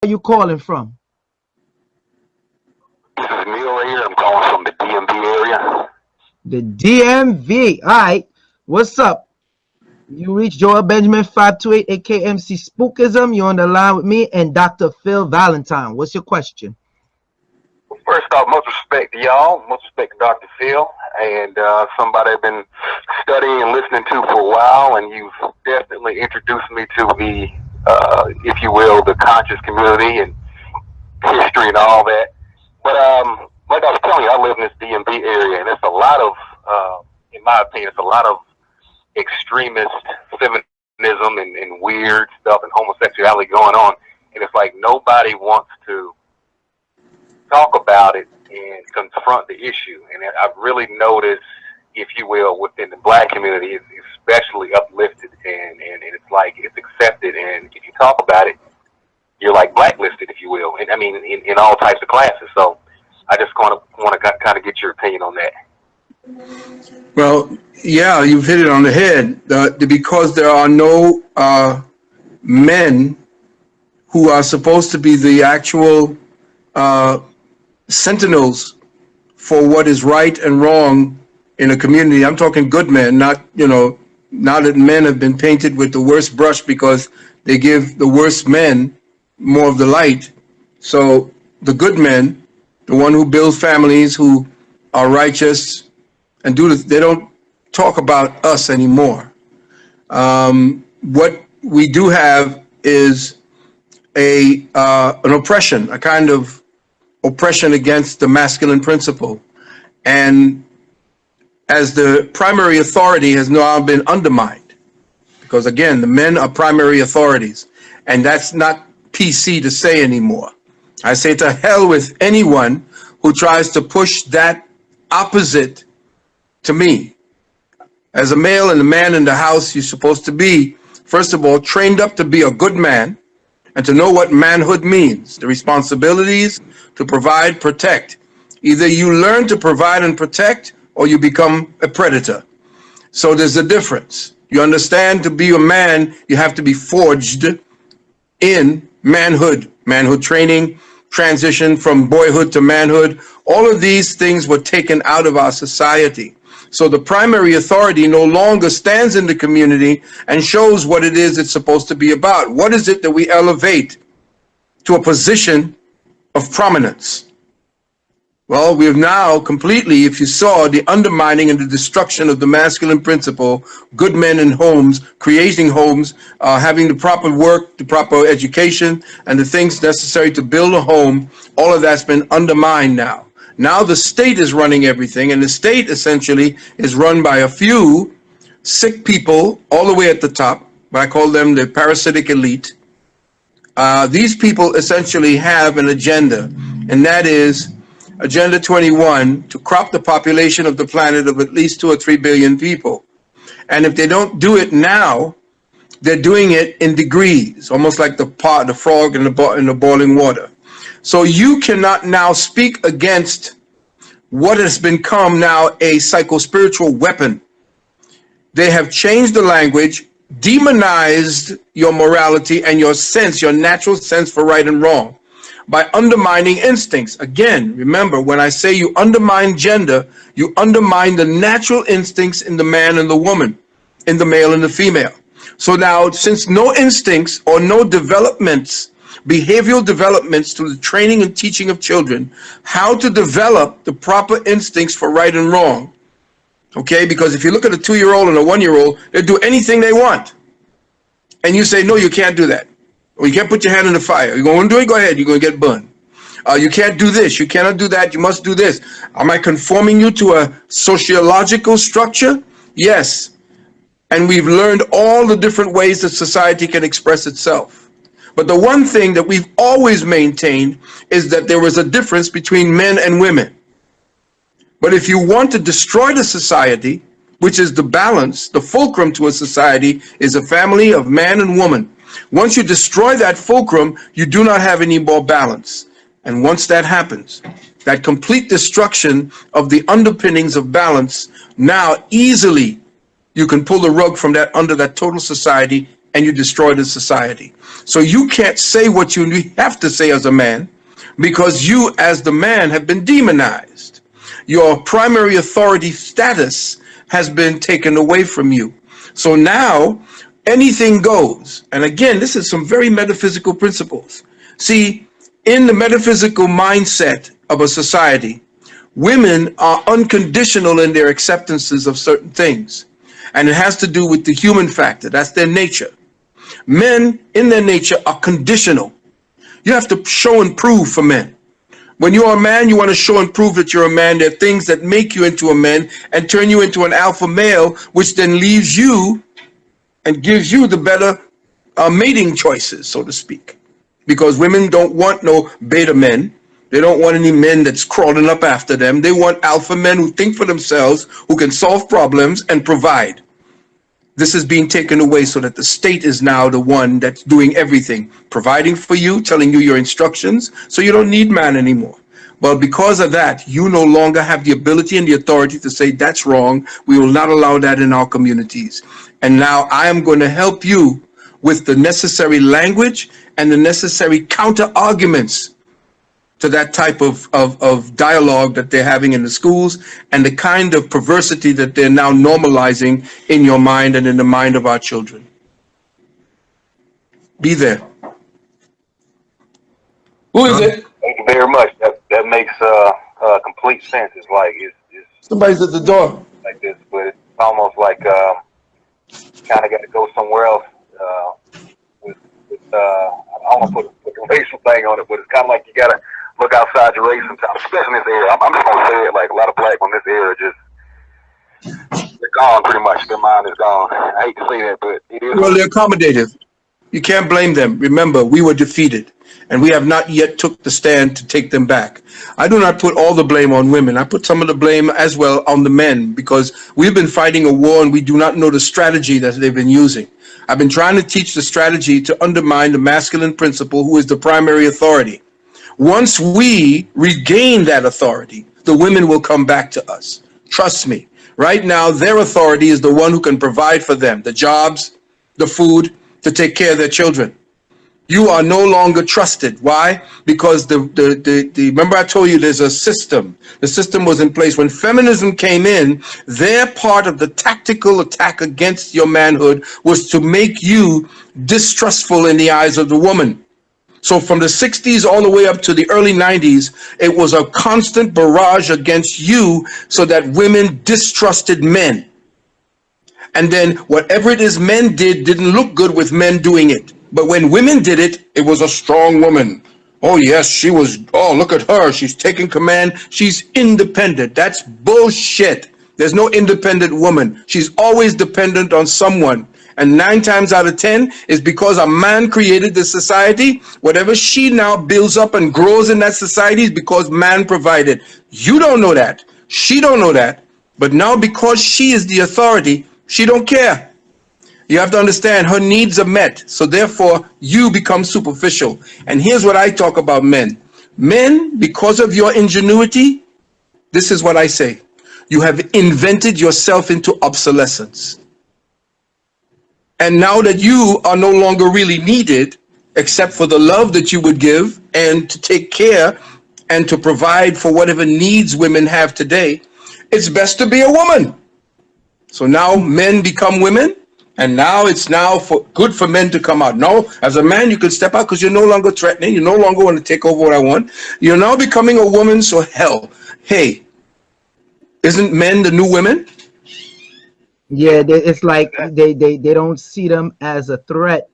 Are you calling from? This is Neil right here. I'm calling from the DMV area. The DMV. All right. What's up? You reached Joel Benjamin 528 AKMC Spookism. You're on the line with me and Dr. Phil Valentine. What's your question? Well, first off, much respect to y'all. Much respect to Dr. Phil. And somebody I've been studying and listening to for a while. And you've definitely introduced me to the, if you will, the conscious community and history and all that. But like I was telling you, I live in this DMV area. And it's a lot of, in my opinion, it's a lot of extremist feminism and weird stuff and homosexuality going on, and it's like nobody wants to talk about it and confront the issue. And I've really noticed, if you will, within the black community, it's especially uplifted, and it's like it's accepted, and if you talk about it, you're like blacklisted, if you will, and I mean in all types of classes. So I just want to kind of get your opinion on that. Well, yeah, you've hit it on the head. Because there are no men who are supposed to be the actual sentinels for what is right and wrong in a community. I'm talking good men, not, now that men have been painted with the worst brush because they give the worst men more of the light. So the good men, the one who builds families, who are righteous, and they don't talk about us anymore. What we do have is an oppression, a kind of oppression against the masculine principle. And as the primary authority has now been undermined, because again, the men are primary authorities, and that's not PC to say anymore. I say to hell with anyone who tries to push that opposite to me. As a male and a man in the house, you're supposed to be, first of all, trained up to be a good man and to know what manhood means, the responsibilities to provide, protect. Either you learn to provide and protect, or you become a predator. So there's a difference. You understand, to be a man, you have to be forged in manhood training, transition from boyhood to manhood. All of these things were taken out of our society. So the primary authority no longer stands in the community and shows what it is it's supposed to be about. What is it that we elevate to a position of prominence? Well, we have now completely, if you saw, the undermining and the destruction of the masculine principle, good men in homes, creating homes, having the proper work, the proper education, and the things necessary to build a home. All of that's been undermined now. Now the state is running everything, and the state essentially is run by a few sick people all the way at the top, but I call them the parasitic elite. These people essentially have an agenda, and that is Agenda 21, to crop the population of the planet of at least 2 or 3 billion people. And if they don't do it now, they're doing it in degrees, almost like the frog in the boiling water. So you cannot now speak against what has become now a psycho-spiritual weapon. They have changed the language, demonized your morality and your sense, your natural sense for right and wrong, by undermining instincts. Again, remember, when I say you undermine gender, you undermine the natural instincts in the man and the woman, in the male and the female. So now, since no instincts or no developments, behavioral developments to the training and teaching of children, how to develop the proper instincts for right and wrong. Okay, because if you look at a 2-year-old and a 1-year-old, they'll do anything they want. And you say, no, you can't do that. Or you can't put your hand in the fire. You're going to do it? Go ahead. You're going to get burned. You can't do this. You cannot do that. You must do this. Am I conforming you to a sociological structure? Yes. And we've learned all the different ways that society can express itself. But the one thing that we've always maintained is that there was a difference between men and women. But if you want to destroy the society, which is the balance, the fulcrum to a society is a family of man and woman. Once you destroy that fulcrum, you do not have any more balance. And once that happens, that complete destruction of the underpinnings of balance, now easily you can pull the rug from that under that total society and you destroy the society. So you can't say what you have to say as a man, because you as the man have been demonized. Your primary authority status has been taken away from you. So now anything goes. And again, this is some very metaphysical principles. See, in the metaphysical mindset of a society, women are unconditional in their acceptances of certain things. And it has to do with the human factor. That's their nature. Men, in their nature, are conditional. You have to show and prove for men. When you're a man, you want to show and prove that you're a man. There are things that make you into a man and turn you into an alpha male, which then leaves you and gives you the better mating choices, so to speak. Because women don't want no beta men. They don't want any men that's crawling up after them. They want alpha men who think for themselves, who can solve problems and provide. This is being taken away so that the state is now the one that's doing everything, providing for you, telling you your instructions, so you don't need man anymore. Well, because of that, you no longer have the ability and the authority to say that's wrong. We will not allow that in our communities. And now I am going to help you with the necessary language and the necessary counter arguments to that type of dialogue that they're having in the schools, and the kind of perversity that they're now normalizing in your mind and in the mind of our children. Be there. Who is it? Thank you very much. That makes complete sense. It's like it's Somebody's at the door. like this, but it's almost like kind of got to go somewhere else. I don't want to put the racial thing on it, but it's kind of like you got to look outside your race sometimes, especially in this era. I'm just going to say it, like a lot of black women in this era just, they're gone pretty much. Their mind is gone. I hate to say that, but it is. Well, they're accommodative. You can't blame them. Remember, we were defeated, and we have not yet took the stand to take them back. I do not put all the blame on women. I put some of the blame as well on the men, because we've been fighting a war and we do not know the strategy that they've been using. I've been trying to teach the strategy to undermine the masculine principle, who is the primary authority. Once we regain that authority, the women will come back to us. Trust me. Right now, their authority is the one who can provide for them the jobs, the food, to take care of their children. You are no longer trusted. Why? Because remember I told you there's a system. The system was in place. When feminism came in, their part of the tactical attack against your manhood was to make you distrustful in the eyes of the woman. So from the 60s all the way up to the early 90s, it was a constant barrage against you so that women distrusted men. And then whatever it is men did didn't look good with men doing it. But when women did it, it was a strong woman. Oh, yes, she was, oh, look at her. She's taking command. She's independent. That's bullshit. There's no independent woman. She's always dependent on someone. And 9 times out of 10 is because a man created the society. Whatever she now builds up and grows in that society is because man provided. You don't know that. She don't know that. But now because she is the authority, she don't care. You have to understand her needs are met. So therefore, you become superficial. And here's what I talk about men. Men, because of your ingenuity, this is what I say. You have invented yourself into obsolescence. And now that you are no longer really needed, except for the love that you would give and to take care and to provide for whatever needs women have today, it's best to be a woman. So now men become women, and now it's now good for men to come out. No, as a man, you can step out because you're no longer threatening. You no longer want to take over what I want. You're now becoming a woman, so hell, hey, isn't men the new women? Yeah, it's like they don't see them as a threat.